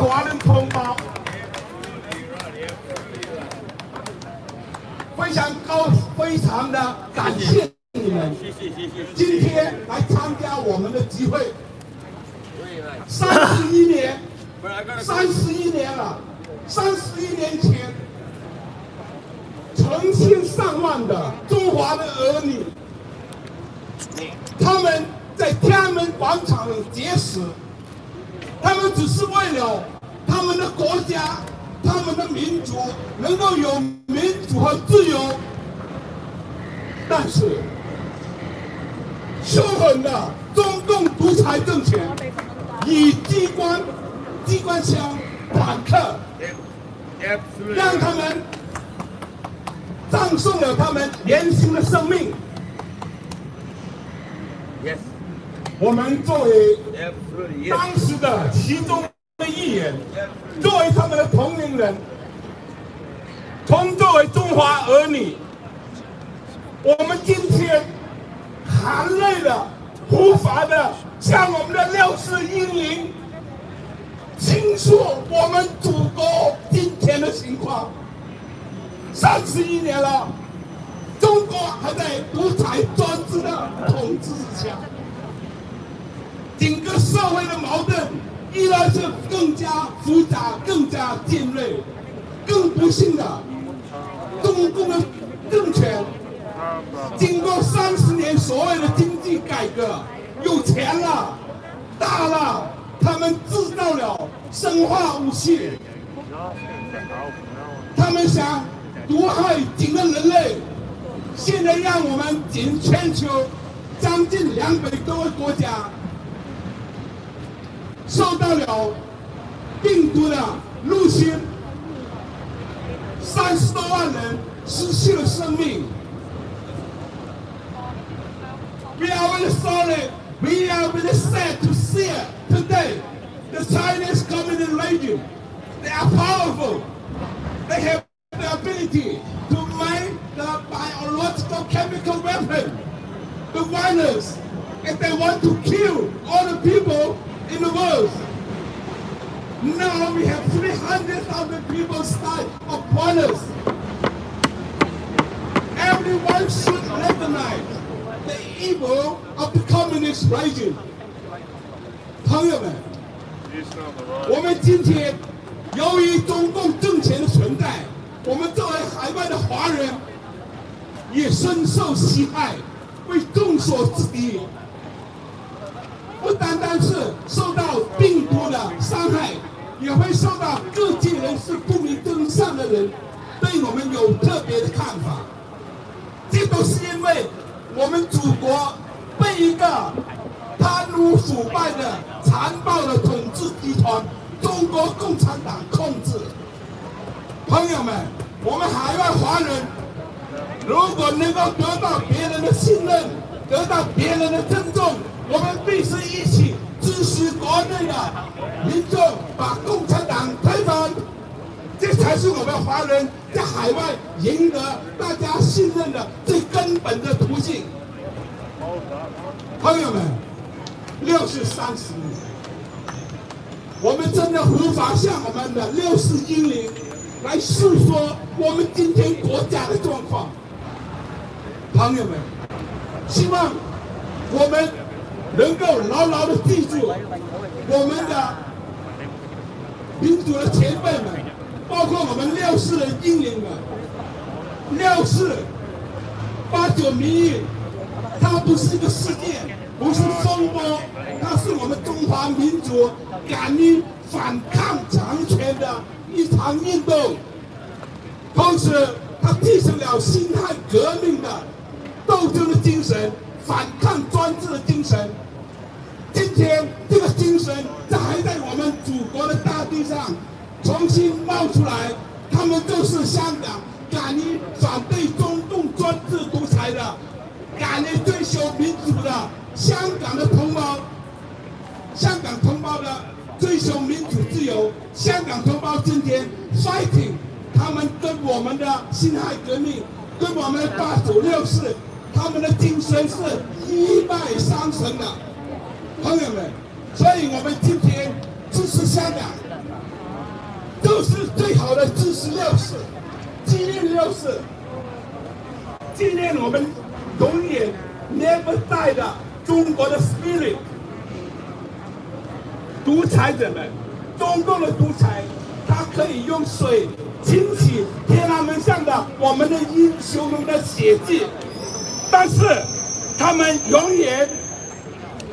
华人同胞，非常的感谢你们今天来参加我们的集会。31年了，31年前，成千上万的中华的儿女，他们在天安门广场结识，他们只是为了他们的国家、他们的民族能够有民主和自由。但是，凶狠的中共独裁政权以机关枪、坦克，让他们葬送了他们年轻的生命。我们作为当时的其中的一员，作为他们的同龄人，作为中华儿女，我们今天含泪的、无法的向我们的64英灵倾诉我们祖国今天的情况。31年了，中国还在独裁专制的统治之下，整个社会的矛盾依然是更加复杂、更加尖锐。更不幸的，中共的政权经过30年所谓的经济改革，有钱了、大了，他们制造了生化武器，他们想毒害整个人类。现在让我们全球将近200多个国家受到了病毒的入侵，30多万人失去了生命。We are very sorry. We are very sad to see today the Chinese Communist regime. They are powerful. They have the ability to make the biological chemical weapon, the virus, if they want to kill all the people in the world. Now we have 300,000 people died of virus. Everyone should recognize the evil of the communist regime. 朋友们，我们今天由于中共政权的存在，我们作为海外的华人也深受其害，被众所之敌。不单单是受到病毒的伤害，也会受到各界人士不明真相的人对我们有特别的看法。这都是因为我们祖国被一个贪污腐败的残暴的统治集团中国共产党控制。朋友们，我们海外华人如果能够得到别人的信任，得到别人的尊重，我们必须一起支持国内的民众把共产党推翻，这才是我们华人在海外赢得大家信任的最根本的途径。朋友们，60-30年，我们真的无法向我们的64英灵来诉说我们今天国家的状况。朋友们，希望我们能够牢牢的记住我们的民主的前辈们，包括我们64的英灵们。6489民运，它不是一个事件，不是风波，它是我们中华民族敢于反抗强权的一场运动。同时，它继承了辛亥革命的斗争的精神，反抗专制的精神。今天这个精神还在我们祖国的大地上重新冒出来，他们就是香港敢于反对中共专制独裁的，敢于追求民主的香港的同胞，香港同胞的追求民主自由，香港同胞今天 fighting， 他们跟我们的辛亥革命，跟我们的8964，他们的精神是一脉相承的。朋友们，所以我们今天支持香港， 66世，纪念6世，纪念我们永远 never die 的中国的 spirit。独裁者们，中共的独裁，他可以用水清洗天安门上的我们的英雄们的血迹，但是他们永远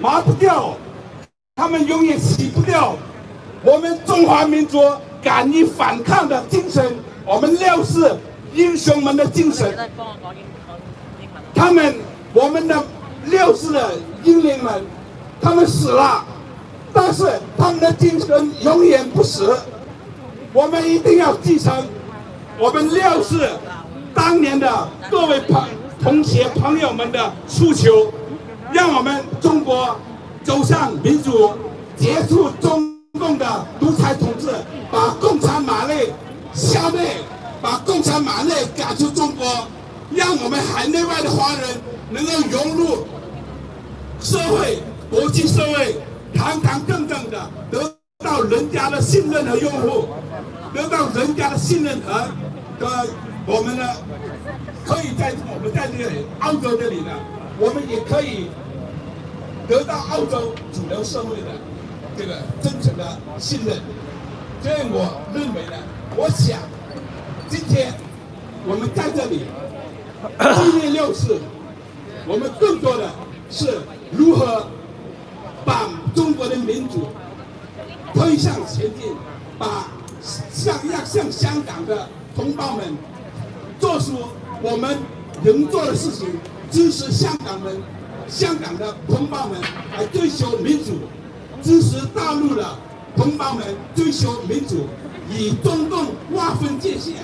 抹不掉，他们永远洗不掉我们中华民族敢于反抗的精神，我们6世英雄们的精神。我们的6世的英灵们，他们死了，但是他们的精神永远不死。我们一定要继承我们6世当年的各位同学朋友们的诉求，让我们中国走向民主，结束中共的独裁统治，把共产马类消灭，把共产马类赶出中国，让我们海内外的华人能够融入社会、国际社会，堂堂正正的得到人家的信任和拥护，得到人家的信任和我们呢，可以我们在这里澳洲这里呢，我们也可以得到澳洲主流社会的这个真诚的信任。所以我认为呢，我想今天我们在这里纪念6世，我们更多的是如何把中国的民主推向前进，让香港的同胞们做出我们能做的事情，支持香港的同胞们来追求民主，支持大陆的同胞们追求民主，以中共划分界限，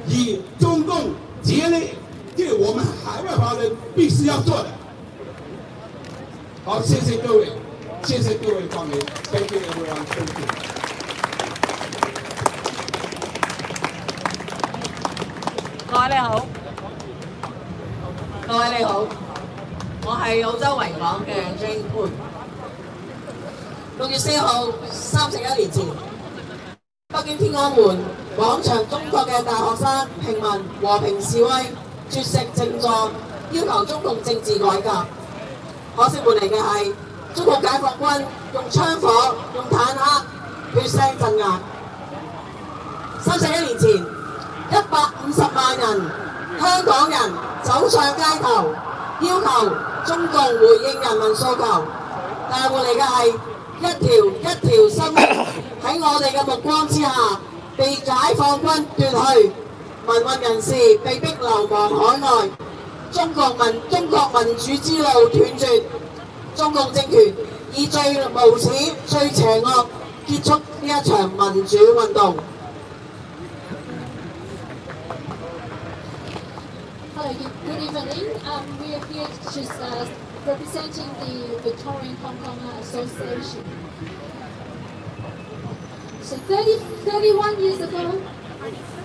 以中共结类，这我们海外华人必须要做的。好，谢谢各位，谢谢各位光临 ，Thank you everyone, thank you。各位你好，各位你好，我係澳洲維港嘅 JinPing。6月4號，31年前，北京天安門廣場，中國嘅大學生平民和平示威，絕食靜坐，要求中共政治改革。可惜換嚟嘅係中國解放軍用槍火、用坦克血腥鎮壓。31年前，150萬人香港人走上街頭，要求中共回應人民訴求，但係換嚟嘅係一條一條生命喺我哋嘅目光之下被解放軍奪去，民運人士被逼流亡海外，中國民主之路斷絕，中共政權以最無恥、最邪惡結束呢一場民主運動。Hello, good evening. We are here just representing the Victorian Hong Kong Association. So 31 years ago,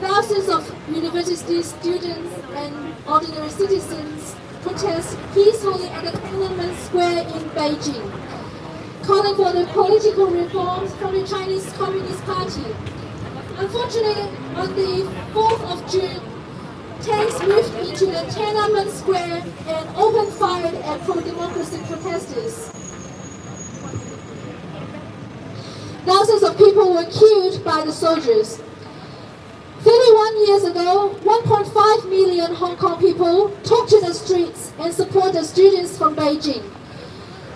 thousands of university students and ordinary citizens protest peacefully at the Tiananmen Square in Beijing, calling for the political reforms from the Chinese Communist Party. Unfortunately, on the 4th of June, tanks moved into the Tiananmen Square and opened fire at pro-democracy protesters. Thousands of people were killed by the soldiers. 31 years ago, 1.5 million Hong Kong people took to the streets and supported students from Beijing.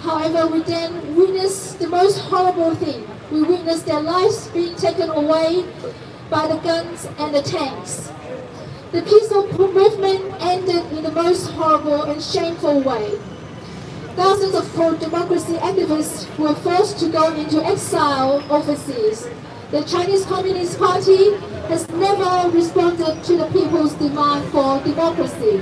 However, we then witnessed the most horrible thing. We witnessed their lives being taken away by the guns and the tanks. The peaceful movement ended in the most horrible and shameful way. Thousands of pro-democracy activists were forced to go into exile overseas. The Chinese Communist Party has never responded to the people's demand for democracy.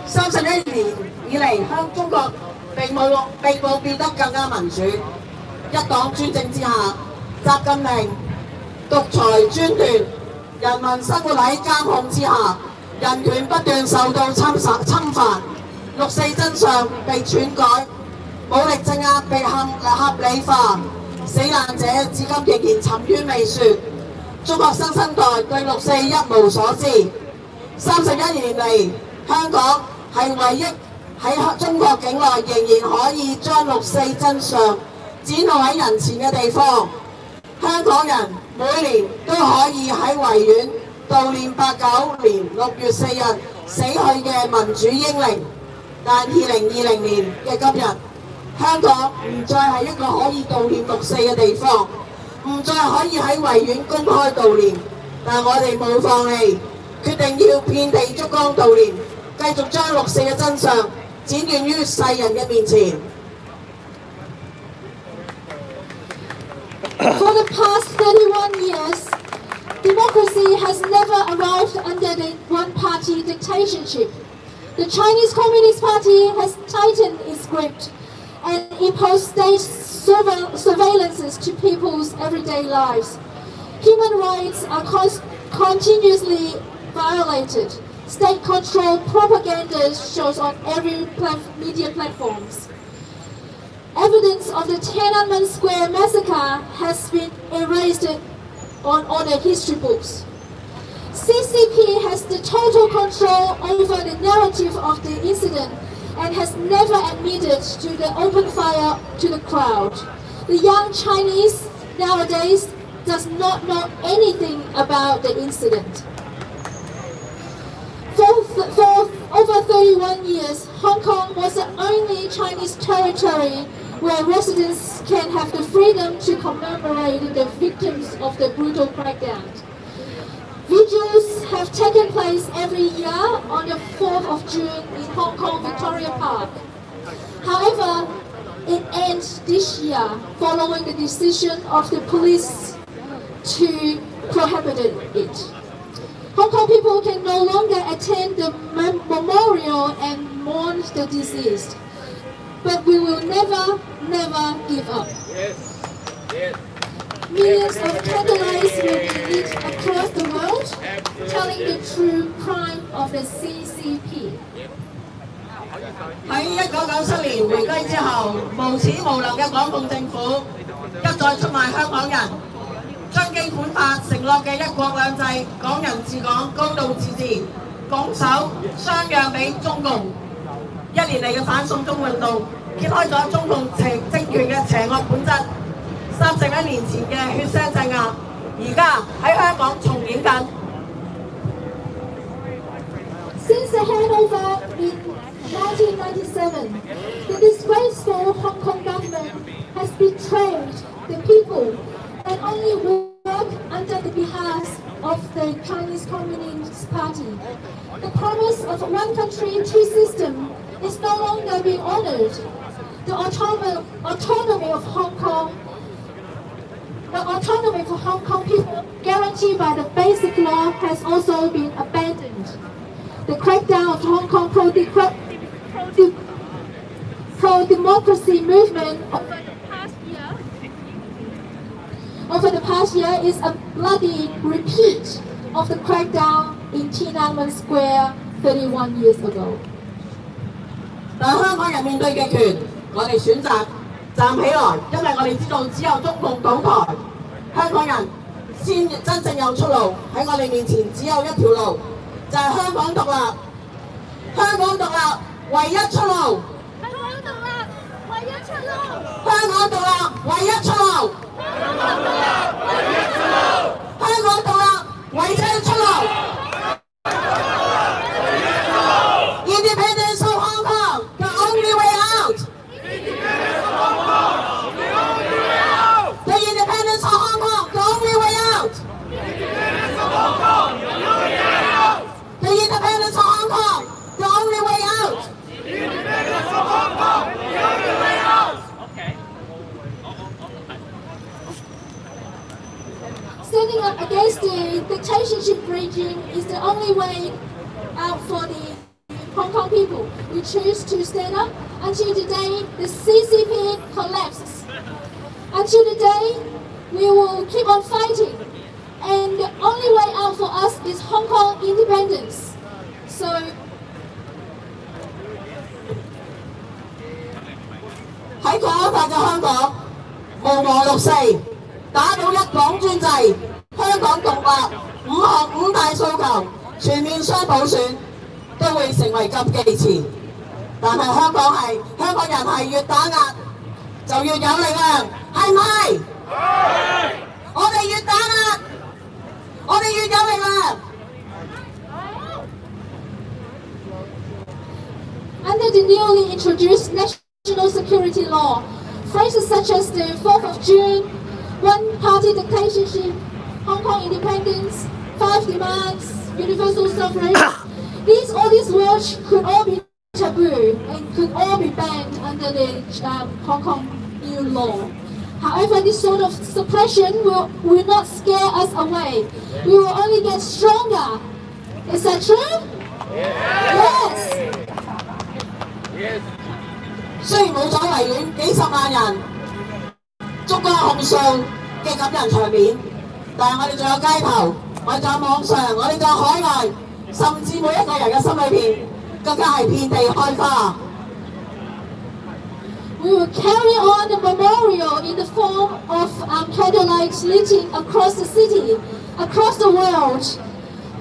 31年以嚟，中國並冇變得更加民主。一黨專政之下，習近平獨裁專斷，人民生活喺監控之下，人權不斷受到侵犯，6四真相被篡改，武力鎮壓被合理化，死難者至今仍然沉冤未雪，中學生生代對六四一無所知。31年嚟，香港係唯一喺中國境內仍然可以將六四真相展露喺人前嘅地方。香港人每年都可以喺維園悼念89年6月4日死去嘅民主英靈，但2020年嘅今日，香港唔再係一個可以悼念六四嘅地方，唔再可以喺維園公開悼念，但我哋冇放棄，決定要遍地燭光悼念，繼續將六四嘅真相展現於世人嘅面前。For the past 31 years, democracy has never arrived under the one-party dictatorship. The Chinese Communist Party has tightened its grip and imposed state surveillances to people's everyday lives. Human rights are continuously violated. State-controlled propaganda shows on every media platforms. Evidence of the Tiananmen Square massacre has been erased on all the history books. CCP has the total control over the narrative of the incident and has never admitted to the open fire to the crowd. The young Chinese nowadays does not know anything about the incident. For over 31 years, Hong Kong was the only Chinese territory where residents can have the freedom to commemorate the victims of the brutal crackdown. Vigils have taken place every year on the 4th of June in Hong Kong Victoria Park. However, it ends this year following the decision of the police to prohibit it. Hong Kong people can no longer attend the memorial and mourn the deceased. But we will never give up. Yes. Yes. Millions of candlelights will be lit across the world, telling the true crime of the CCP. 喺1997年回歸之後，無恥無能嘅港共政府一再出賣香港人，將基本法承諾嘅一國兩制、港人治港、高度自治拱手相讓俾中共。一年嚟嘅反送中運動，揭開咗中共政權嘅邪惡本質。31年前嘅血腥鎮壓，而家喺香港重演緊。Since the handover in 1997, the disgraceful Hong Kong government has betrayed the people and only work under the behest of the Chinese Communist Party. The promise of one country, two systems is no longer being honored. The autonomy of Hong Kong, the autonomy for Hong Kong people guaranteed by the basic law has also been abandoned. The crackdown of Hong Kong pro-democracy movement over the past year is a bloody repeat of the crackdown in Tiananmen Square 31 years ago. 但香港人面對嘅權，我哋選擇站起來，因為我哋知道只有中共倒台，香港人先真正有出路。喺我哋面前只有一條路，就係香港獨立。香港獨立唯一出路。香港獨立唯一出路。香港獨立唯一出路。香港獨立唯一出路。香港獨立唯一出路。Independence of Hong Kong, the only way out. Independence of Hong Kong, the only way out. The independence of Hong Kong, the only way out. Independence of Hong Kong, the only way out. The independence of Hong Kong, the only way out. Independence of Hong Kong, the only way out. Okay. Standing up against the dictatorship regime is the only way out for the Hong Kong people. We choose to stand up until the day the CCP collapses. Until the day we will keep on fighting. And the only way out for us is Hong Kong independence. So, 喺國安法嘅香港，無和六四，打倒一黨專制，香港獨立五大訴求，全面雙普選都會成為禁忌詞。但係香港人係越打壓就越有力量，係咪？係。我哋越打壓，我哋越有力量。Under the newly introduced national security law, phrases such as the 4th of June, one-party dictatorship, Hong Kong independence, 5 demands, universal suffrage, all these words could all be taboo and could all be banned under the Hong Kong new law. However, this sort of suppression will not scare us away. We will only get stronger. Is that true? Yes. 雖然冇咗維園幾十萬人燭光控訴嘅感人場面，但係我哋仲有街頭，我哋仲有網上，我哋仲有海外，甚至每一個人嘅心裏邊更加係遍地開花。We will carry on the memorial in the form of candlelight lighting across the city, across the world,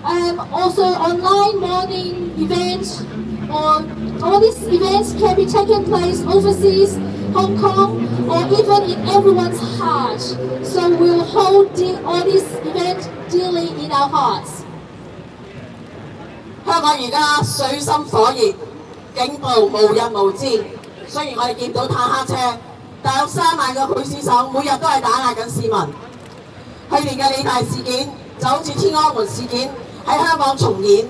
and also online morning events. All these events can be taken place overseas, Hong Kong, or even in everyone's heart. So we'll hold all these events dearly in our hearts. 香港而家水深火熱，警暴無日無之。雖然我哋見到坦克車，但有3萬個劊子手每日都係打壓緊市民。去年嘅理大事件就好似天安門事件喺香港重演。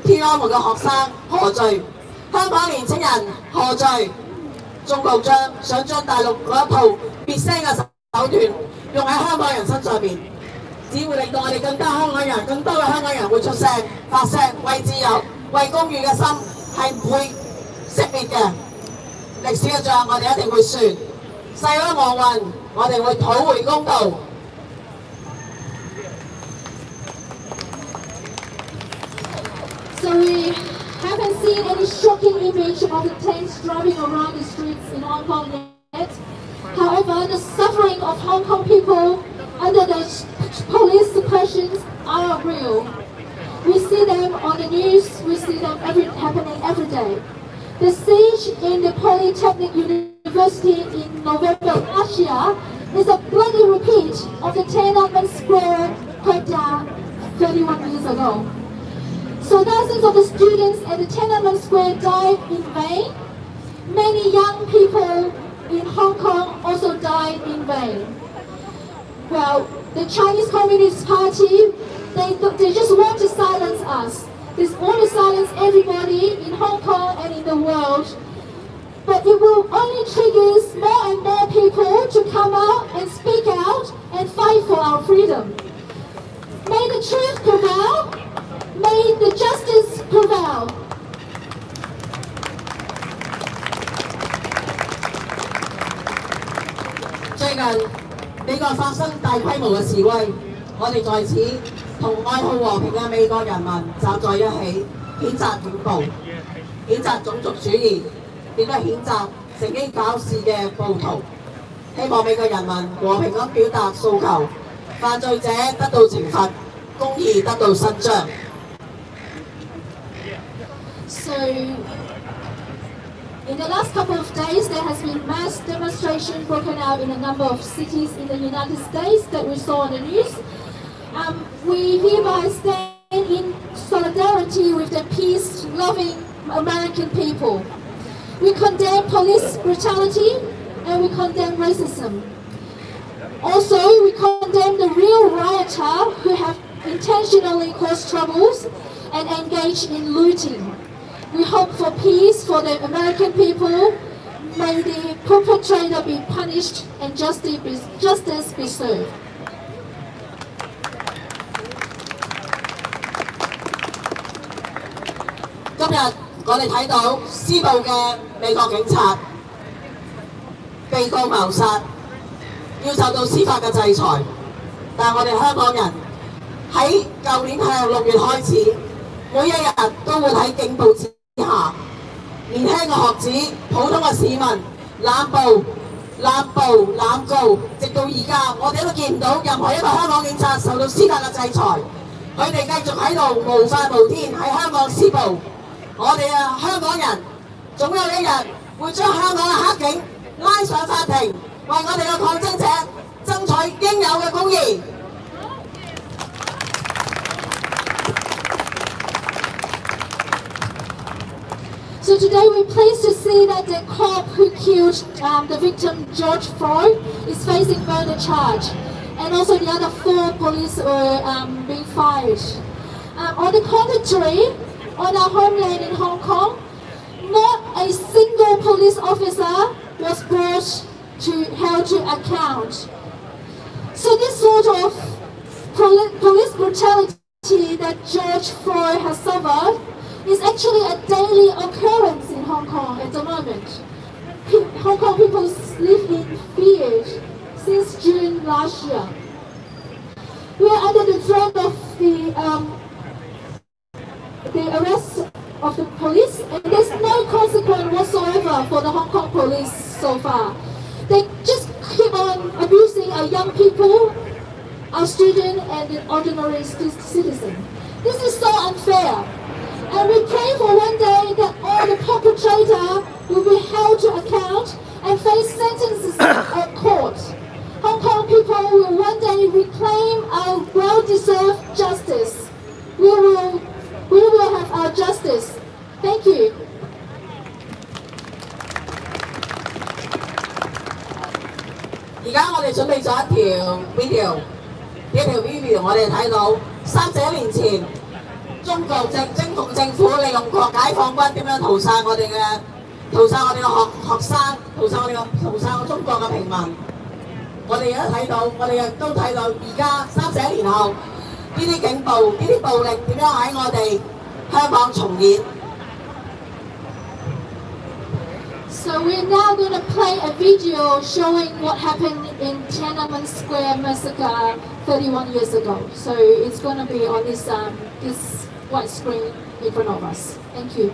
天安門嘅學生何罪？香港年青人何罪？中共想將大陸嗰一套滅聲嘅手段用喺香港人身上面，只會令到我哋更多嘅香港人會出聲、發聲，為自由、為公義嘅心係唔會熄滅嘅。歷史嘅仗我哋一定會算，世安亡運我哋會討回公道。So we haven't seen any shocking image of the tanks driving around the streets in Hong Kong yet. However, the suffering of Hong Kong people under the police suppressions are real. We see them on the news, we see them happening every day. The siege in the Polytechnic University in November last year is a bloody repeat of the Tiananmen Square crackdown 31 years ago. So thousands of the students at the Tiananmen Square died in vain. Many young people in Hong Kong also died in vain. Well, the Chinese Communist Party, they just want to silence us. They want to silence everybody in Hong Kong and in the world. But it will only trigger more and more people to come out and speak out and fight for our freedom. May the truth prevail. May the justice prevail. 最近美國發生大規模嘅示威，我哋在此同愛好和平嘅美國人民站在一起，譴責警暴，譴責種族主義，亦都譴責乘機搞事嘅暴徒。希望美國人民和平咁表達訴求，犯罪者得到懲罰，公義得到伸張。So, in the last couple of days, there has been mass demonstration broken out in a number of cities in the United States that we saw on the news. We hereby stand in solidarity with the peace-loving American people. We condemn police brutality and we condemn racism. Also, we condemn the real rioter who have intentionally caused troubles and engaged in looting. We hope for peace for the American people. May the perpetrator be punished and justice be served. 今日我哋睇到施暴嘅美國警察被告謀殺，要受到司法嘅制裁。但係我哋香港人喺舊年6月開始，每一日都會喺警暴之下，年輕嘅學子、普通嘅市民濫暴、濫捕濫告，直到而家，我哋都見唔到任何一個香港警察受到司法嘅制裁。佢哋繼續喺度無法無天喺香港施暴。我哋香港人總有一日會將香港嘅黑警拉上法庭，為我哋嘅抗爭者爭取應有嘅公義。So today we're pleased to see that the cop who killed the victim, George Floyd, is facing murder charge. And also the other 4 police were being fired. On the contrary, on our homeland in Hong Kong, not a single police officer was brought held to account. So this sort of police brutality that George Floyd has suffered is actually a daily occurrence in Hong Kong at the moment. Hong Kong people live in fear since June last year. We are under the threat of the arrest of the police, and there's no consequence whatsoever for the Hong Kong police so far. They just keep on abusing our young people, our students, and the ordinary citizen. This is so unfair. And we pray for one day that all the perpetrators will be held to account and face sentences at court. Hong Kong people will one day reclaim our well-deserved justice. We will have our justice. Thank you. 而家我哋準備咗一條 video， 呢條 video 我哋睇到31年前。中國征服政府利用解放軍點樣屠殺我哋嘅學生，屠殺我中國嘅平民。我哋而家睇到，我哋亦都睇到而家31年後，呢啲警暴、呢啲暴力點樣喺我哋香港重演。So we're now going to play a video showing what happened in Tiananmen Square massacre 31 years ago. So it's going to be on this white screen in front of us. Thank you.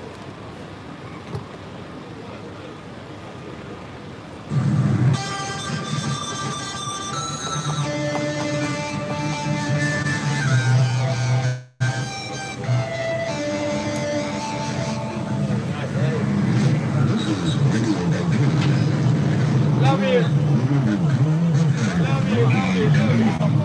Love you. Love you. Love you. Love you.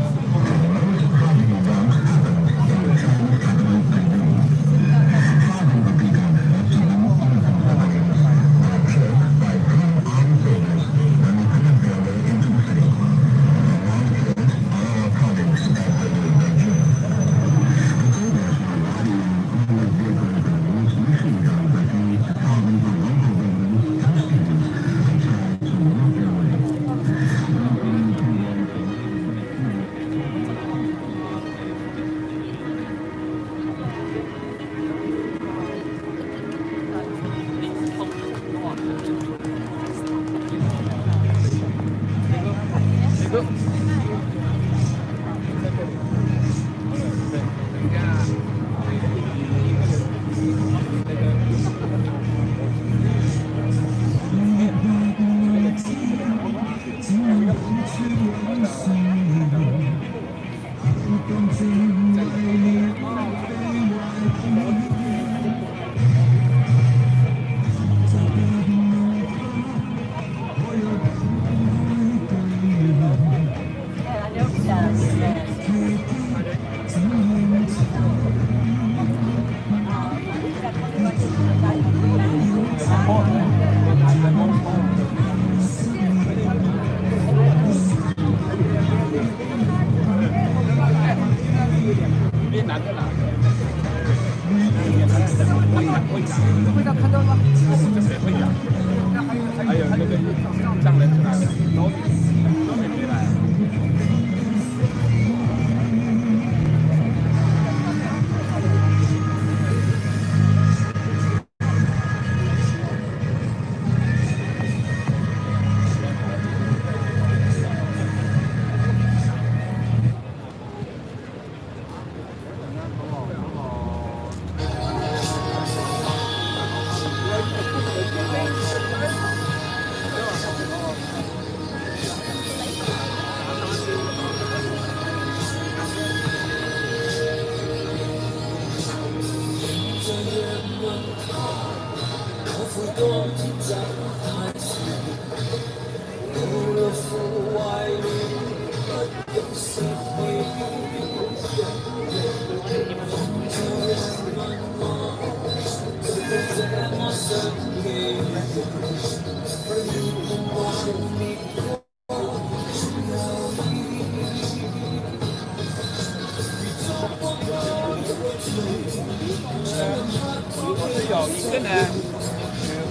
billionaire,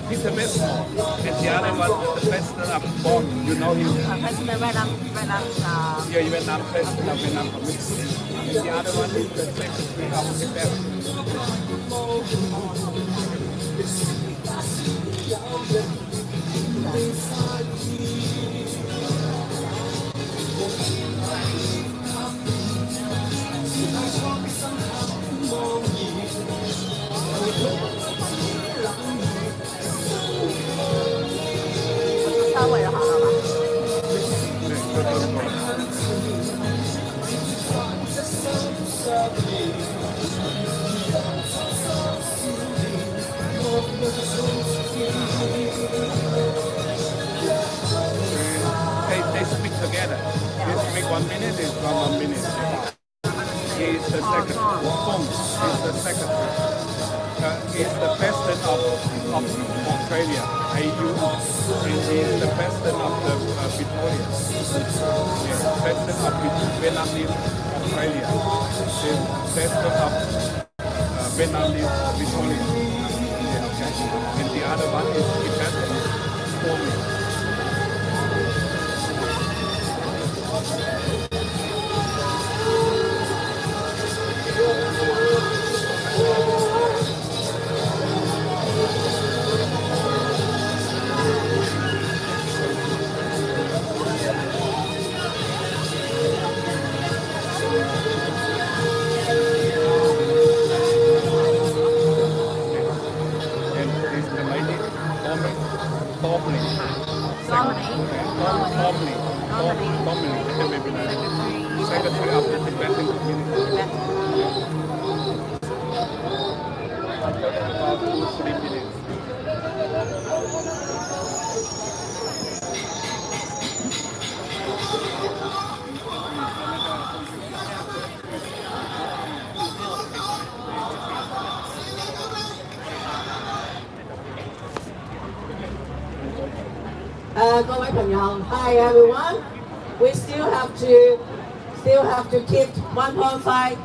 Peter Westmore, and the other one, the president of Bonn, you know him? President Vietnam. Yeah, Vietnam president of Vietnam Communist. And the other one is the secretary of FF. They speak together. You speak 1 minute, it's 1 minute. He is the secretary. Fong is the secretary. He is the president of Australia, AU, and he is the president of the Victoria. Yes, president of Vietnamese Australia. He is president of Vietnamese Victoria. Yeah, okay. And the other one is Tibetan. Secretary of the Tibetan community. About 2-3 minutes. Hi everyone. We still have to keep 1.5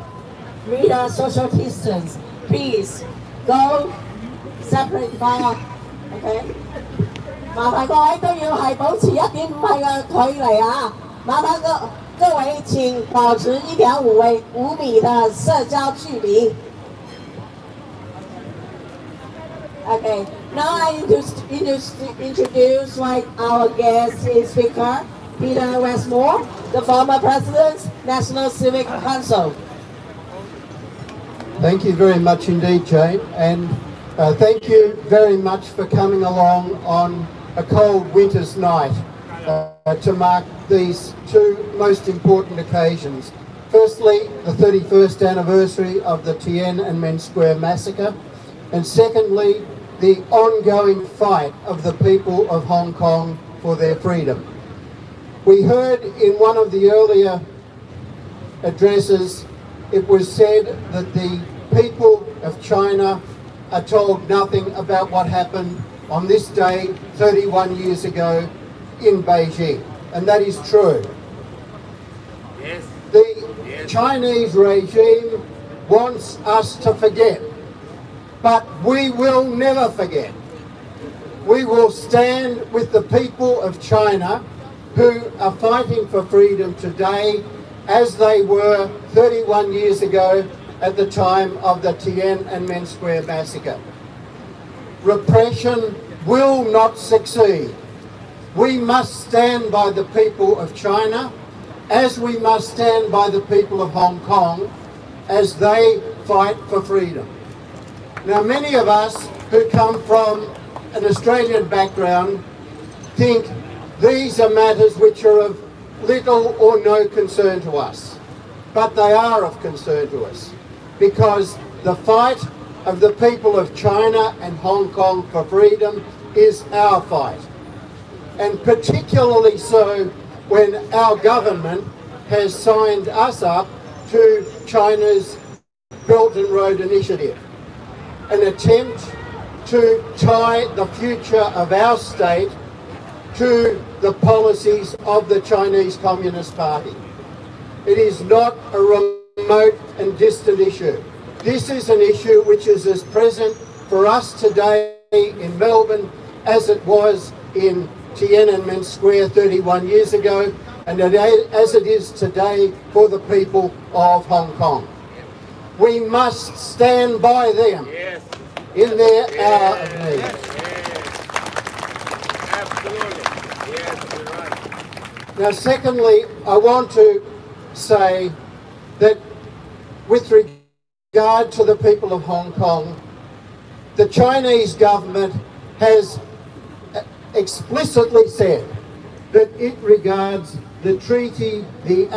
meter social distance. Please go separate file. Okay. 麻煩各位都要係保持1.5米嘅距離啊！麻煩各位請保持1.5米的社交距離。Okay. Now I introduce our guest speaker, Peter Westmore, the former President's National Civic Council. Thank you very much indeed, Jane, and thank you very much for coming along on a cold winter's night to mark these two most important occasions. Firstly, the 31st anniversary of the Tiananmen Square massacre, and secondly, the ongoing fight of the people of Hong Kong for their freedom. We heard in one of the earlier addresses, it was said that the people of China are told nothing about what happened on this day 31 years ago in Beijing, and that is true. Yes. The Chinese regime wants us to forget, but we will never forget. We will stand with the people of China who are fighting for freedom today as they were 31 years ago at the time of the Tiananmen Square massacre. Repression will not succeed. We must stand by the people of China as we must stand by the people of Hong Kong as they fight for freedom. Now, many of us who come from an Australian background think these are matters which are of little or no concern to us, but they are of concern to us because the fight of the people of China and Hong Kong for freedom is our fight, and particularly so when our government has signed us up to China's Belt and Road Initiative, an attempt to tie the future of our state to the policies of the Chinese Communist Party. It is not a remote and distant issue. This is an issue which is as present for us today in Melbourne as it was in Tiananmen Square 31 years ago, and as it is today for the people of Hong Kong. We must stand by them in their hour of need. Absolutely. Yes, you're right. Now, secondly, I want to say that with regard to the people of Hong Kong, the Chinese government has explicitly said that it regards the treaty, the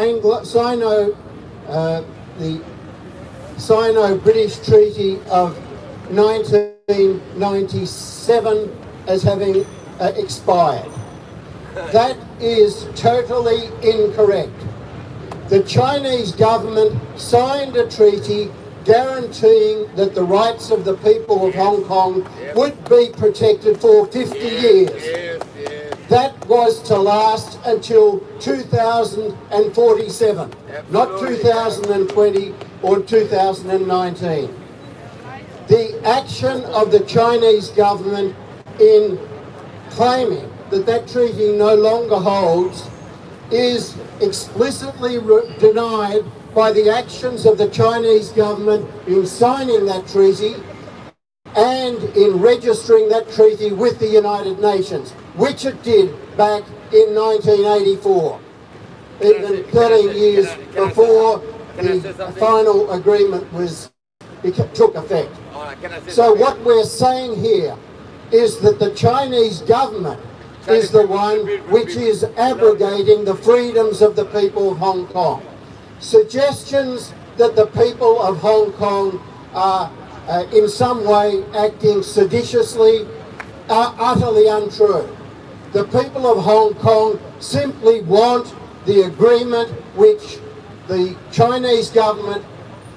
Sino-British Treaty of 1997 as having expired. That is totally incorrect. The Chinese government signed a treaty guaranteeing that the rights of the people of Hong Kong would be protected for 50 years. That was to last until 2047, not 2020 or 2019. The action of the Chinese government in claiming that that treaty no longer holds is explicitly denied by the actions of the Chinese government in signing that treaty and in registering that treaty with the United Nations, which it did back in 1984, even 13 years before the final agreement took effect. So what we're saying here is that the Chinese government is the one which is abrogating the freedoms of the people of Hong Kong. Suggestions that the people of Hong Kong are in some way acting seditiously are utterly untrue. The people of Hong Kong simply want the agreement which the Chinese government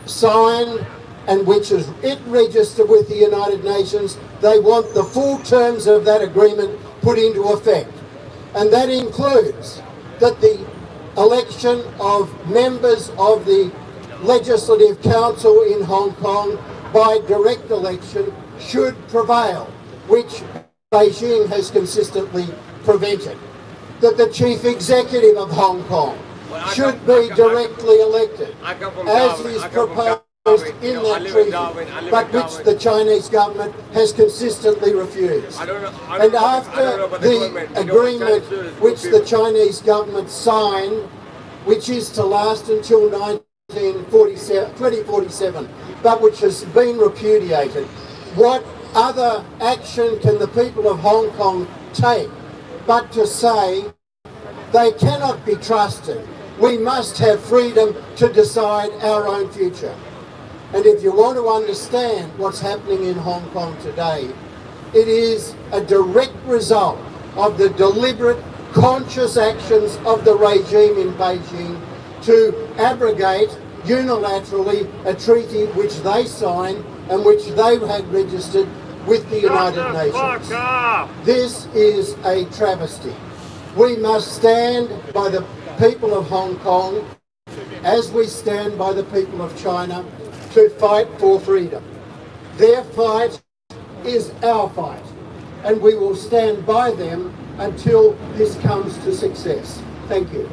signed and which is registered with the United Nations. They want the full terms of that agreement put into effect. And that includes that the election of members of the Legislative Council in Hong Kong by direct election should prevail, which Beijing has consistently prevented. That the Chief Executive of Hong Kong should be directly elected, as is proposed in that treaty, but which the Chinese government has consistently refused. And after the agreement which the Chinese government signed, which is to last until 2047, but which has been repudiated, what other action can the people of Hong Kong take but to say they cannot be trusted? We must have freedom to decide our own future. And if you want to understand what's happening in Hong Kong today, it is a direct result of the deliberate, conscious actions of the regime in Beijing to abrogate unilaterally a treaty which they signed and which they had registered with the United Nations. This is a travesty. We must stand by the people of Hong Kong as we stand by the people of China to fight for freedom. Their fight is our fight, and we will stand by them until this comes to success. Thank you.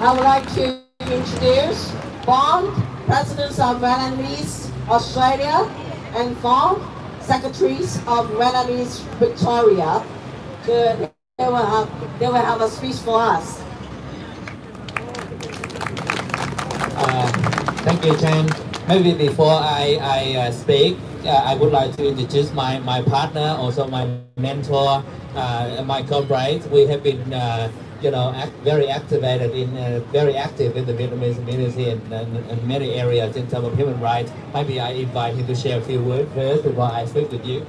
I would like to introduce former Presidents of Vietnamese Australia and former Secretaries of Vietnamese Victoria. They will have a speech for us. Thank you, Jen. Maybe before I speak, I would like to introduce my partner, also my mentor, my comrade. We have been, very activated very active in the Vietnamese community in many areas in terms of human rights. Maybe I invite him to share a few words first before I speak with you.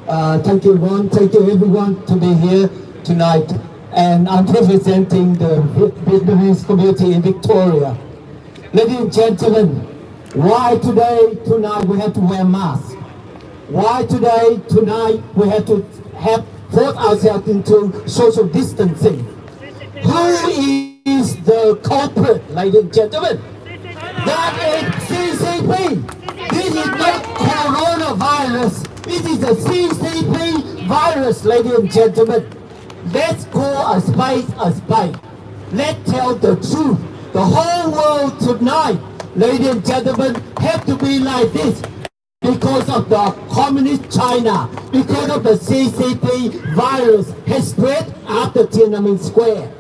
Thank you, Ron. Thank you, everyone, to be here tonight. And I'm representing the Vietnamese community in Victoria. Ladies and gentlemen, why tonight, we have to wear masks? Why tonight, we have to force ourselves into social distancing? Who is the culprit, ladies and gentlemen. That is CCP. This is not coronavirus. This is a CCP virus, ladies and gentlemen. Let's call a spade a spade. Let's tell the truth. The whole world tonight, ladies and gentlemen, have to be like this because of the communist China, because of the CCP virus has spread after Tiananmen Square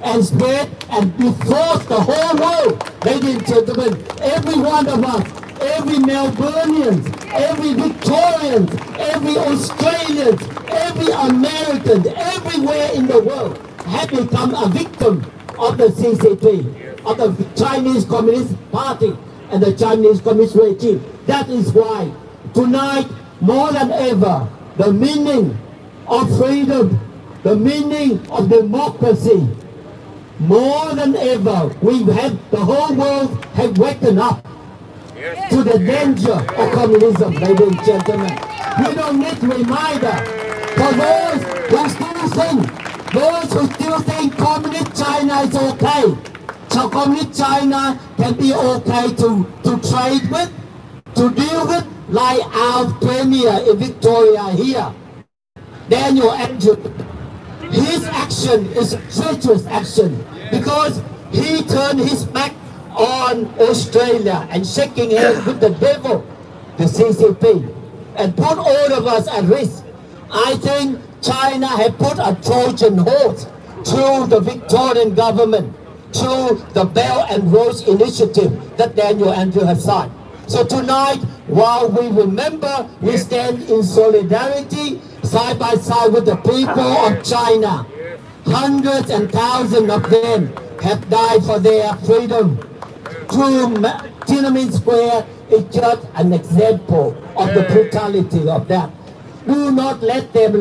and spread and forced the whole world, ladies and gentlemen, every one of us, every Melburnians, every Victorians, every Australians, every American, everywhere in the world have become a victim of the CCP, of the Chinese Communist Party and the Chinese Communist regime. That is why tonight, more than ever, the meaning of freedom, the meaning of democracy, more than ever, the whole world have waken up to the danger of communism, ladies and gentlemen. We don't need reminder for those who still think communist China is okay. So communist China can be okay to trade with, to deal with, like our Premier in Victoria here, Daniel Andrew. His action is treacherous action because he turned his back on Australia and shaking hands with the devil, the CCP, and put all of us at risk. I think China had put a Trojan horse through the Victorian government, through the Belt and Road Initiative that Daniel Andrew has signed. So tonight, while we remember, we stand in solidarity, side by side with the people of China. Hundreds and thousands of them have died for their freedom. Through Tiananmen Square is just an example of the brutality of that. Do not let them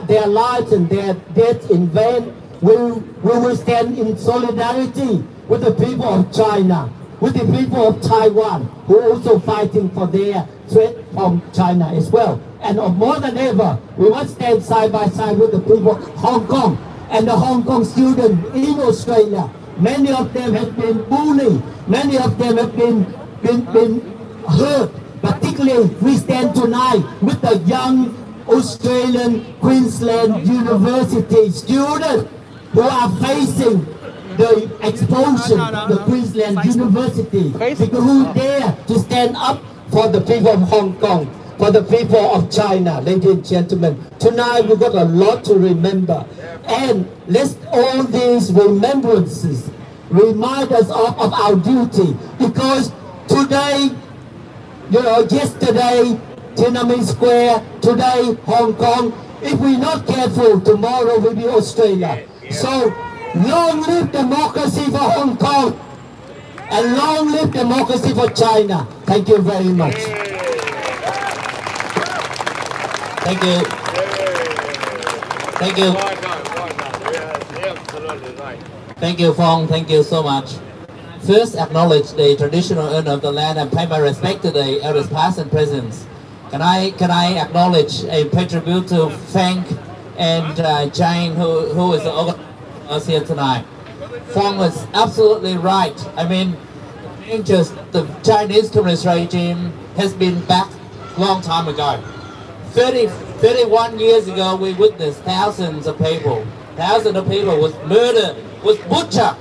their lives and their deaths in vain. We will stand in solidarity with the people of China, with the people of Taiwan, who are also fighting for their threat from China as well. And more than ever, we must stand side by side with the people of Hong Kong and the Hong Kong students in Australia. Many of them have been bullied. Many of them have been hurt. Particularly, we stand tonight with the young Australian Queensland University students who are facing the expulsion of the Queensland University, because who dare to stand up for the people of Hong Kong, for the people of China, ladies and gentlemen. Tonight we've got a lot to remember, and let's all these remembrances remind us of our duty, because today, yesterday Tiananmen Square, today Hong Kong. If we're not careful, tomorrow will be Australia. So long live democracy for Hong Kong, and long live democracy for China. Thank you very much. Thank you. Thank you. Thank you, Phong. Thank you so much. First, acknowledge the traditional owner of the land and pay my respect to the elders past and present. Can I acknowledge and pay tribute to Frank and Jane, who is the organizer here tonight. Phong was absolutely right. I mean, the Chinese Communist regime has been back a long time ago. 31 years ago, we witnessed thousands of people was murdered, was butchered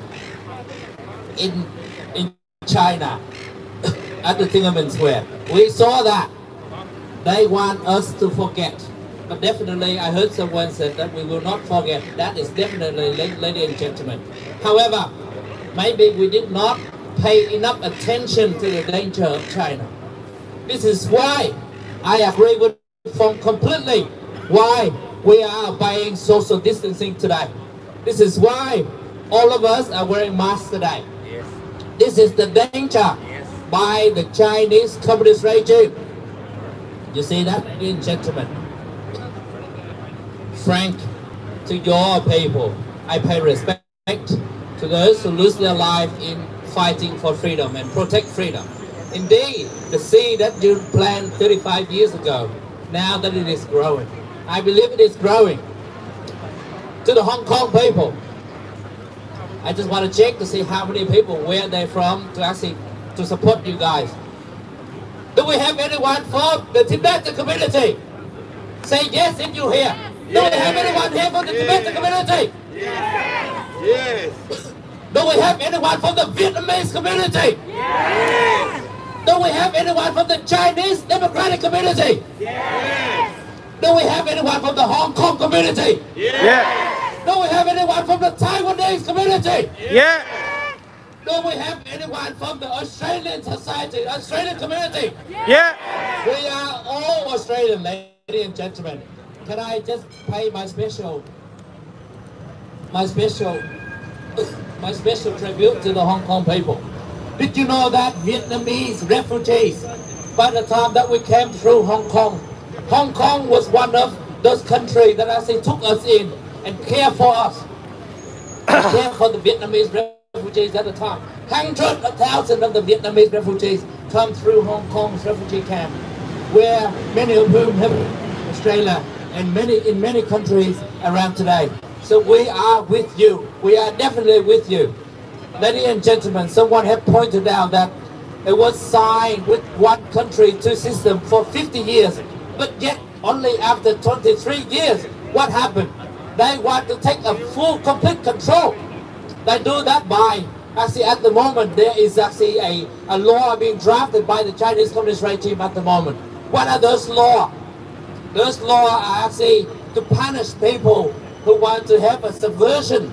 in China at the Tiananmen Square. We saw that. They want us to forget. But definitely, I heard someone said that we will not forget. That is definitely, ladies and gentlemen. However, maybe we did not pay enough attention to the danger of China. This is why I agree with Phong completely why we are obeying social distancing today. This is why all of us are wearing masks today. Yes. This is the danger by the Chinese Communist regime. You see that, ladies and gentlemen? Frank, to your people, I pay respect to those who lose their life in fighting for freedom and protect freedom. Indeed, the seed that you planted 35 years ago, now that it is growing, I believe it is growing. To the Hong Kong people, I just want to check to see how many people, where they're from, to actually to support you guys. Do we have anyone from the Tibetan community? Say yes if you're here. Do we have anyone here from the Tibetan community? Yes. Do we have anyone from the Vietnamese community? Yes. Do we have anyone from the Chinese Democratic community? Yes. Do we have anyone from the Hong Kong community? Yes. Do we have anyone from the Taiwanese community? Yes. Do we have anyone from the Australian society, Australian community? Yes. We are all Australian, ladies and gentlemen. Can I just pay my special tribute to the Hong Kong people? Did you know that Vietnamese refugees, by the time that we came through Hong Kong was one of those countries that actually took us in and cared for us, cared for the Vietnamese refugees at the time. Hundreds of thousands of the Vietnamese refugees come through Hong Kong's refugee camp, where many of whom have been in Australia and in many countries around today. So we are with you. We are definitely with you. Ladies and gentlemen, someone had pointed out that it was signed with one country, two systems for 50 years, but yet only after 23 years, what happened? They want to take a full, complete control. They do that by, actually at the moment, there is actually a law being drafted by the Chinese Communist regime at the moment. What are those laws? Those laws are actually to punish people who want to have a subversion,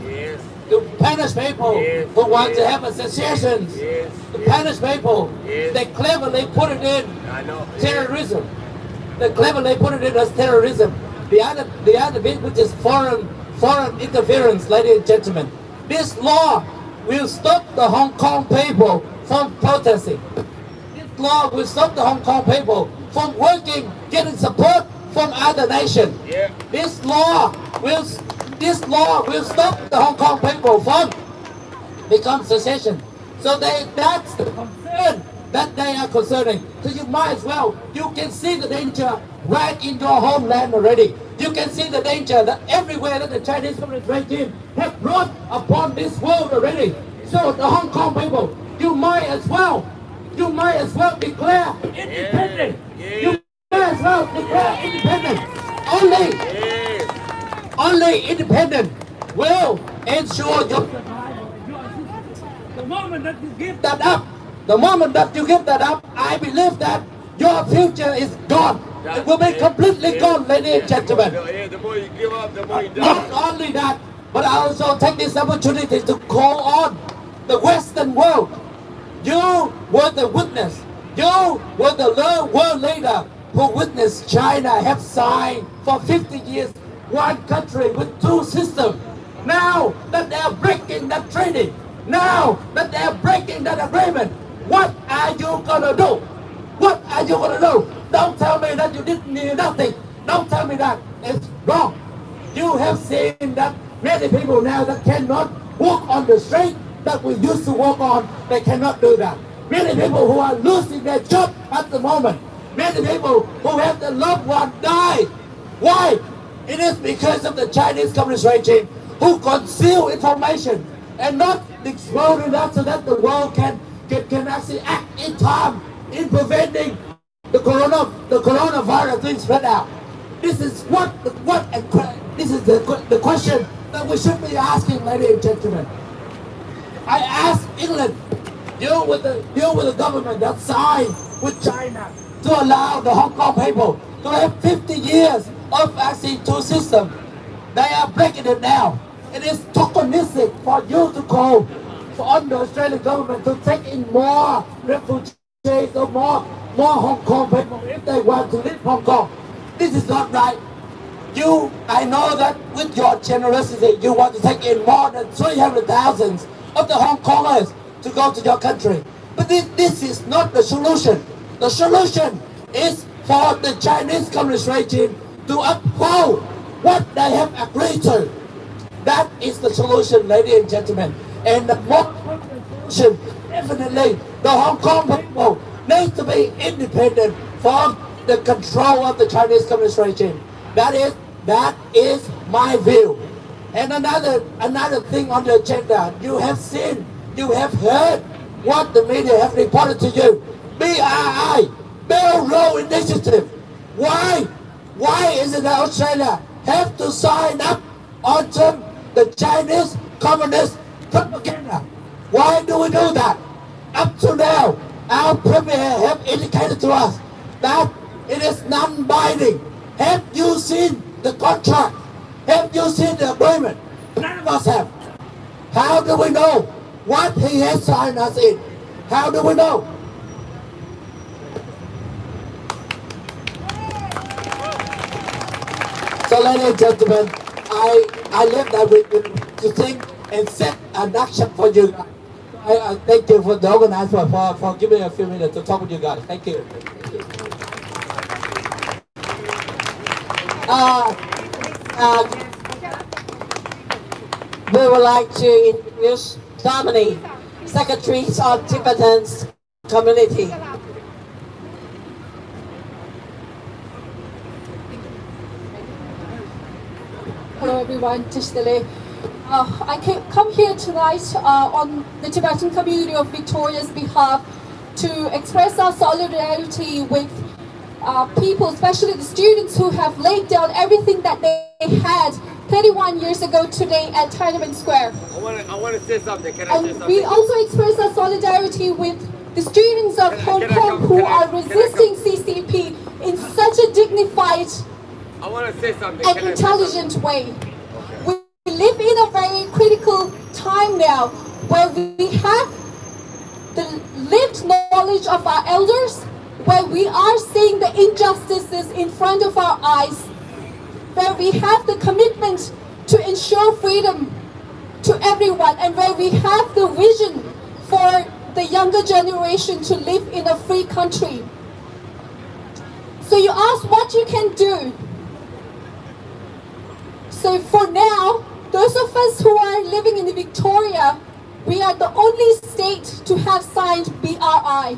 to punish people who want to have a secession, to punish people. They cleverly put it in terrorism. They cleverly put it in as terrorism. The other bit, which is foreign interference, ladies and gentlemen. This law will stop the Hong Kong people from protesting. This law will stop the Hong Kong people from working, getting support from other nations. This law will stop the Hong Kong people from become secession. So that's the concern that they are concerning. So you might as well, you can see the danger right in your homeland already. You can see the danger that everywhere that the Chinese Communist regime has brought upon this world already. So the Hong Kong people, you might as well declare independent. You might as well declare independent. Only independent will ensure your survival. The moment that you give that up, I believe that your future is gone. It will be completely gone, ladies and gentlemen. The more you give up, the more you die. Not only that, but I also take this opportunity to call on the Western world. You were the witness. You were the world leader who witnessed China have signed for 50 years one country with two systems. Now that they are breaking that treaty, now that they are breaking that agreement, what are you gonna do? What are you gonna do? Don't tell me that you didn't do nothing. Don't tell me that. It's wrong. You have seen that many people now that cannot walk on the street that we used to walk on, they cannot do that. Many people who are losing their job at the moment. Many people who have their loved one die. Why? It is because of the Chinese Communist regime who conceal information and not expose it out so that the world can actually act in time in preventing the coronavirus being spread out. This is the question that we should be asking, ladies and gentlemen. I ask England, deal with the government that signed with China to allow the Hong Kong people to have 50 years of actually two systems. They are breaking it now. It is tokenistic for you to call on the Australian government to take in more refugees or more Hong Kong people if they want to leave Hong Kong. This is not right. I know that with your generosity, you want to take in more than 300,000 of the Hong Kongers to go to your country. But this is not the solution. The solution is for the Chinese Communist regime to uphold what they have agreed to. That is the solution, ladies and gentlemen. And the more solution, definitely, the Hong Kong people need to be independent from the control of the Chinese Communist regime. That is my view. And another thing on the agenda, you have seen, you have heard what the media have reported to you. BRI, Belt Road Initiative. Why is it that Australia have to sign up on the Chinese Communist propaganda? Why do we do that? Up to now, our Premier have indicated to us that it is non-binding. Have you seen the contract? Have you seen the agreement? None of us have. How do we know what he has signed us in? How do we know? So, ladies and gentlemen, I left that with you to think and set an action for you. I thank you for the organizer for giving me a few minutes to talk with you guys. Thank you. We would like to introduce Dominic, Secretary of Tibetan's Community. Hello everyone, Tishtale. I come here tonight on the Tibetan community of Victoria's behalf to express our solidarity with people, especially the students who have laid down everything that they had 31 years ago today at Tiananmen Square. I want to say something. Can I say something? We also express our solidarity with the students of Hong Kong who are resisting CCP in such a dignified and intelligent way. We live in a very critical time now where we have the lived knowledge of our elders, where we are seeing the injustices in front of our eyes, where we have the commitment to ensure freedom to everyone, and where we have the vision for the younger generation to live in a free country. So you ask what you can do. So for now, those of us who are living in Victoria, we are the only state to have signed BRI.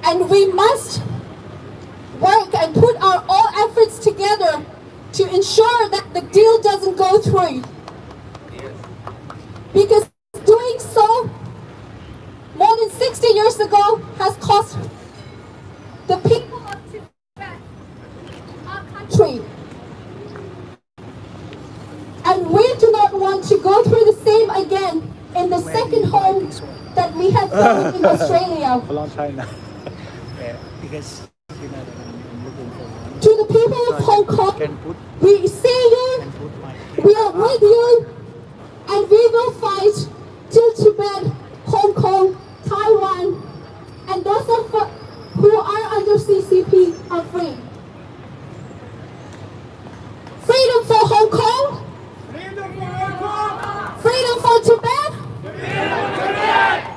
And we must work and put our all efforts together to ensure that the deal doesn't go through. Because doing so more than 60 years ago has cost the people of Tibet, our country. And we do not want to go through the same again in the second home that we have found in Australia. A long time now. Yeah, because you know, I'm looking for one. To the people of Hong Kong, we see you, we are with you, and we will fight till Tibet, Hong Kong, Taiwan, and those of us who are under CCP are free. Freedom for Hong Kong, freedom for Tibet,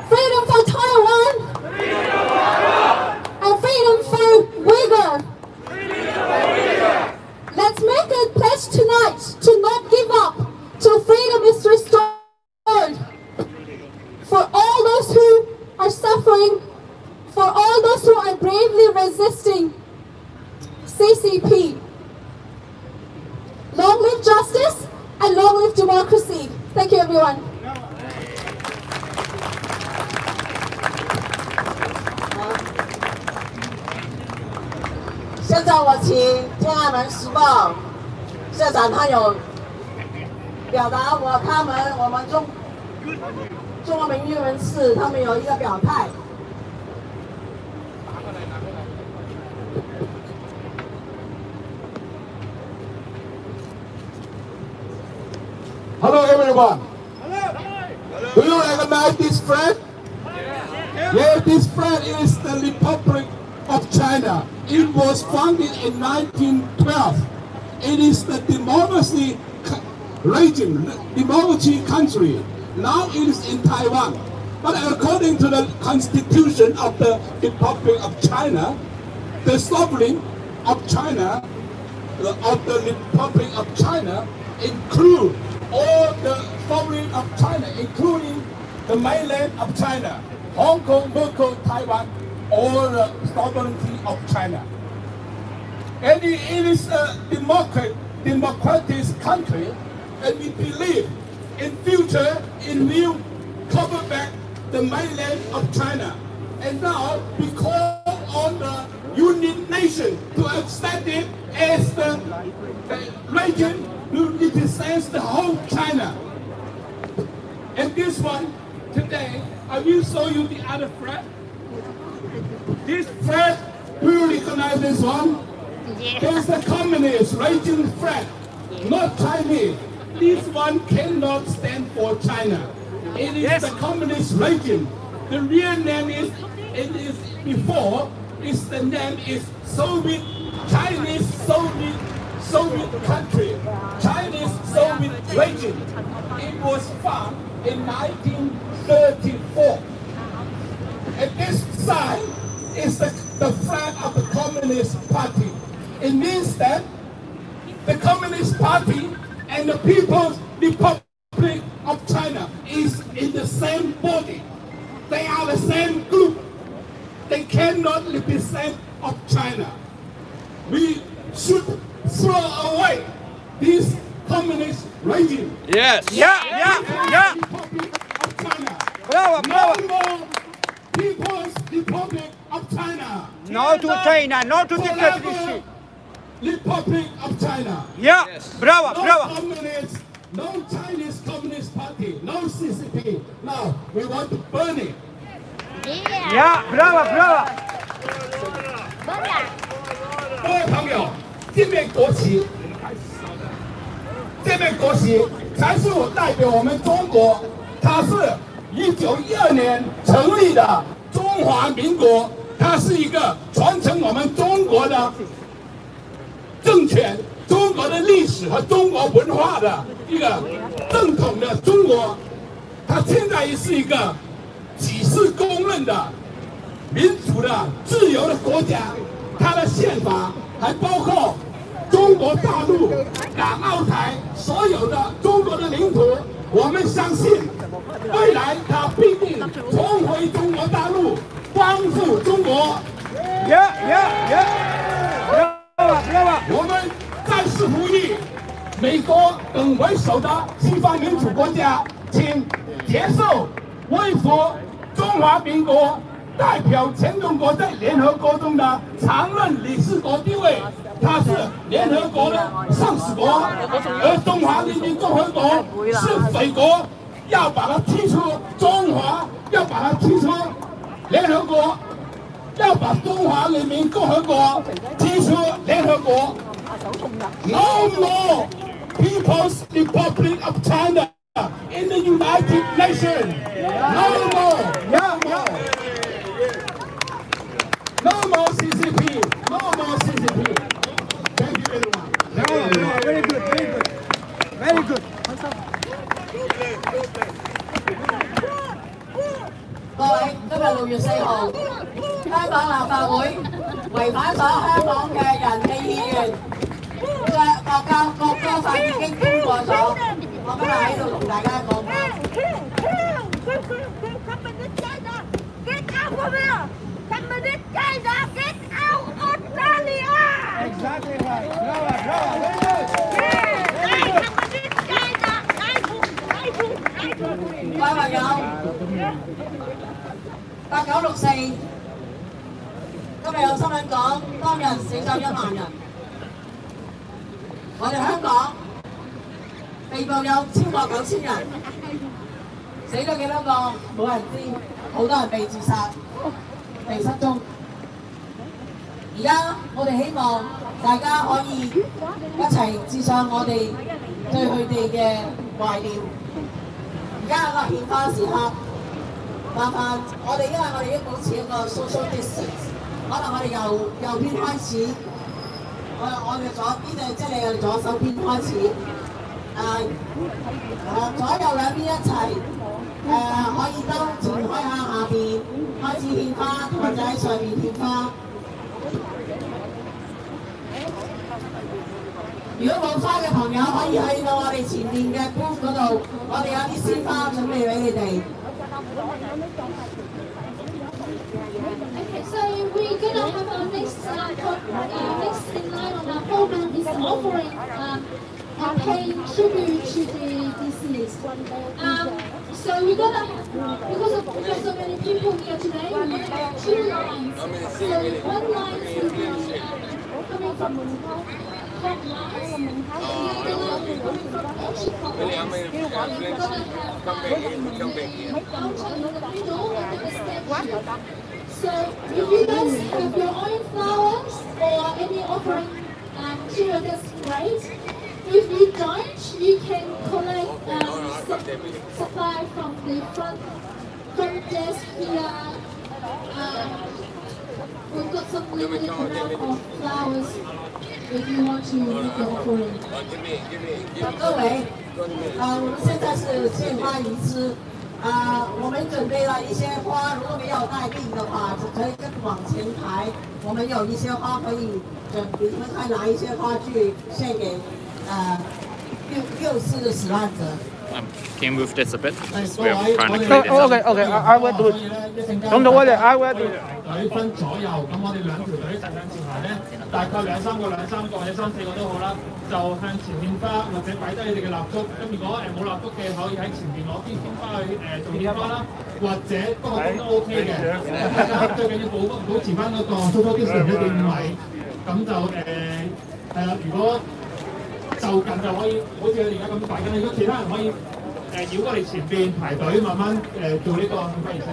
freedom for Taiwan, and freedom for Uyghur. Let's make a pledge tonight to not give up till freedom is restored. For all those who are suffering, for all those who are bravely resisting CCP. Long live justice and long live democracy. Thank you, everyone. 现在我请天安门时报社长，他有表达我们中国民运人士，他们有一个表态。Hello everyone. Do you recognize this flag? Yeah, this flag is the Republic of China. It was founded in 1912. It is the democracy region, democracy country. Now it is in Taiwan. But according to the Constitution of the Republic of China, the sovereign of China, of the Republic of China, include all the sovereign of China, including the mainland of China, Hong Kong, Macau, Taiwan, all the sovereignty of China. And it is a democratic country, and we believe in future in will cover back the mainland of China. And now we call on the United Nations to accept it as the region who represents the whole China. And this one, today, I will show you the other flag. This flag, who recognize this one? It's the communist region flag, not Chinese. This one cannot stand for China. It is the communist region. The real name is, the name is Soviet, Chinese Soviet country, Chinese Soviet region. It was found in 1934. And this sign is the flag of the Communist Party. It means that the Communist Party and the People's Republic of China is in the same body. They are the same group. They cannot represent of China. We should throw away this communist regime. Yes. Republic of China. Bravo. No more People's Republic of China. No to China, no to dictatorship. Republic of China. Yeah. Bravo. Communists, no Chinese Communist Party, no CCP. Now we want to burn it. Yeah. Bravo. 各位朋友，这面国旗才是我代表我们中国，它是1912年成立的中华民国，它是一个传承我们中国的政权、中国的历史和中国文化的一个正统的中国，它现在也是一个举世公认的民主的自由的国家，它的宪法还包括中国大陆、港澳台所有的中国的领土。我们相信，未来它必定重回中国大陆，光复中国。我们再次呼吁美国等为首的西方民主国家，请接受恢复中华民国代表全中国在联合国中的常任理事国地位。它是联合国的上市国，而中华人民共和国是匪国，要把它踢出要把它踢出联合国，要把中华人民共和国踢出联合国。No more People's Republic of China in the United Nations. No more. No more CCP. No more CCP. Thank you, everyone. Very good. 各位，今日6月4號，香港立法會違反咗香港嘅人氣議員嘅國歌法已經通過咗。我今日喺度同大家講。Exactly right. Bravo. Very good. 各位朋友，8964，今日有新聞講，當日死咗1萬人。我哋香港被捕有超過9000人，死咗幾多個冇人知，好多人被自殺、被失蹤。而家我哋希望大家可以一齊致上我哋對佢哋嘅懷念。而家有個獻花時刻，麻煩我哋，因為我哋要保持一個 social distance， 可能我哋由右邊開始，我哋左邊即係你哋左手邊開始，左右兩邊一齊，可以都前開下下邊開始獻花，或者喺上面獻花。如果冇花嘅朋友，可以去到我哋前面嘅 booth 嗰度，我哋有啲鮮花準備俾你哋。Okay, so we're gonna have our next in line on our program is offering paying tribute to the deceased. So we're gonna, because of so many people here today, we're gonna have 2 lines. So one line will be coming from top lines, and the other line will be coming from each top lines. And we're gonna have fountain in the middle of the statue. So if you guys have your own flowers or any offering material, that's great. If you don't, you can collect supply from the front desk here. We've got some limited amount of flowers if you want to make your offering. 各位，我们现在是献花仪式。我们准备了一些花，如果没有带病的话，只可以往前排。我们有一些花可以你们可以拿一些花去献给6四的死难者。Can you move this a bit? We are trying to clear this up. Okay, I will do it. Don't worry, I will do it. 隊分左右，咁我哋2條隊陣間前排咧，大概2、3個或者3、4個都好啦，就向前獻花或者擺低你哋嘅蠟燭。咁如果冇蠟燭嘅，可以喺前邊攞啲鮮花去做獻花啦，或者不過都 OK 嘅。大家最緊要保持翻嗰個 social distance 1.5米，咁就係啦。如果就近就可以，好似你哋而家咁擺緊。如果其他人可以繞過嚟前邊排隊，慢慢做呢個獻花儀式。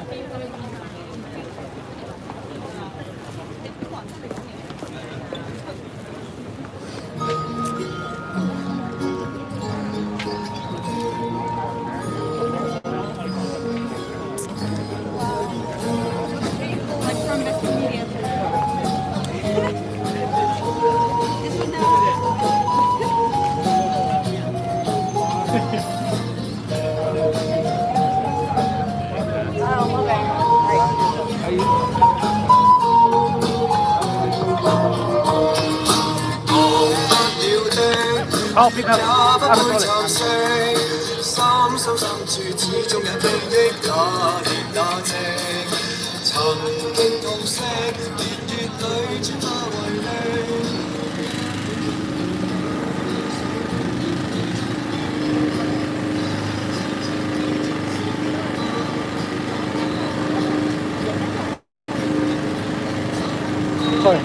好，pick up， I'm sorry。心深深處始終有記憶那年那夕，曾經痛惜，熱血裏轉化為力。Sorry。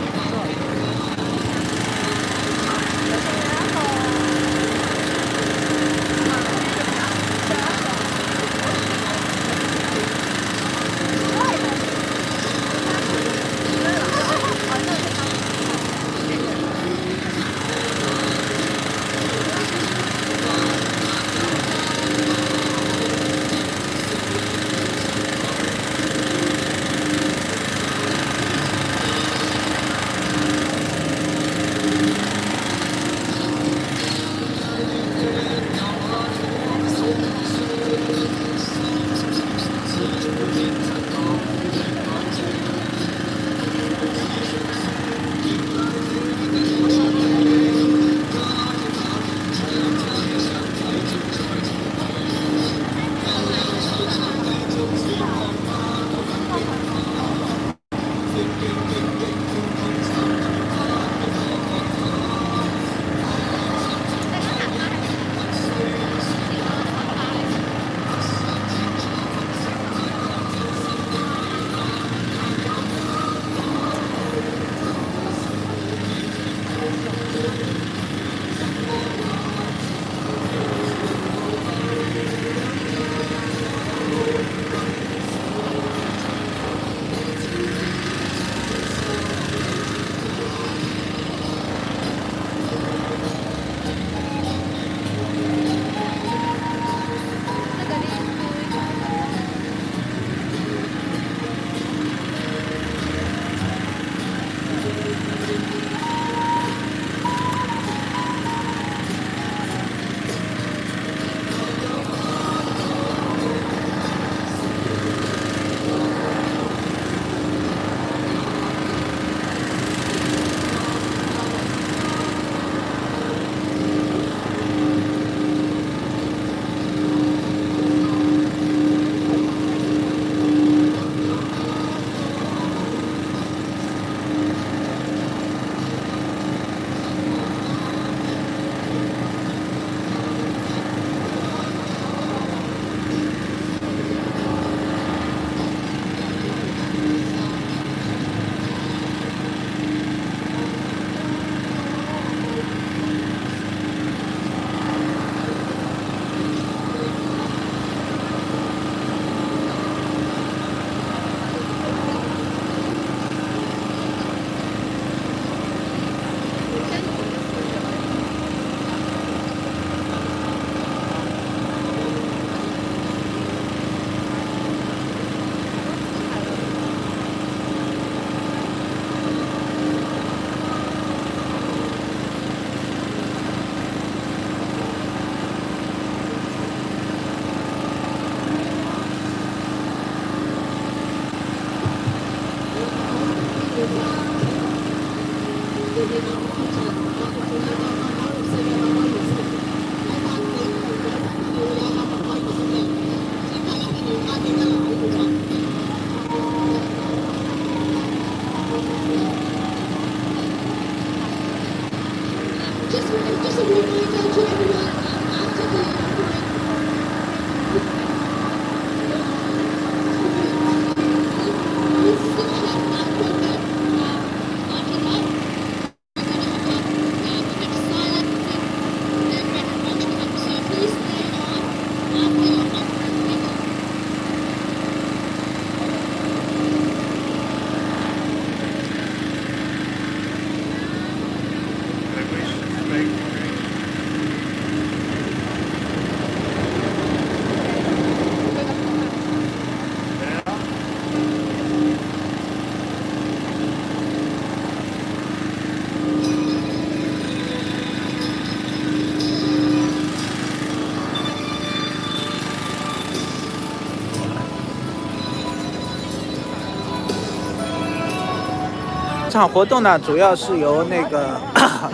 这场活动呢，主要是由那个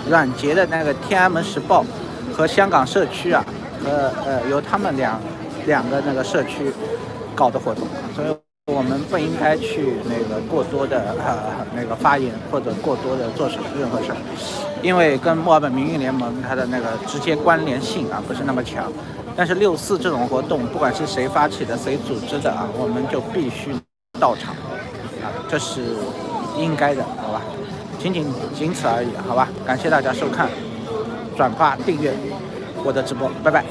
阮杰的那个《天安门时报》和香港社区啊，由他们两个那个社区搞的活动，所以我们不应该去那个过多的那个发言或者过多的做任何事儿，因为跟墨尔本民运联盟它的那个直接关联性啊不是那么强。但是6·4这种活动，不管是谁发起的、谁组织的啊，我们就必须到场啊，这是应该的，好吧？仅此而已，好吧？感谢大家收看、转发、订阅我的直播，拜拜。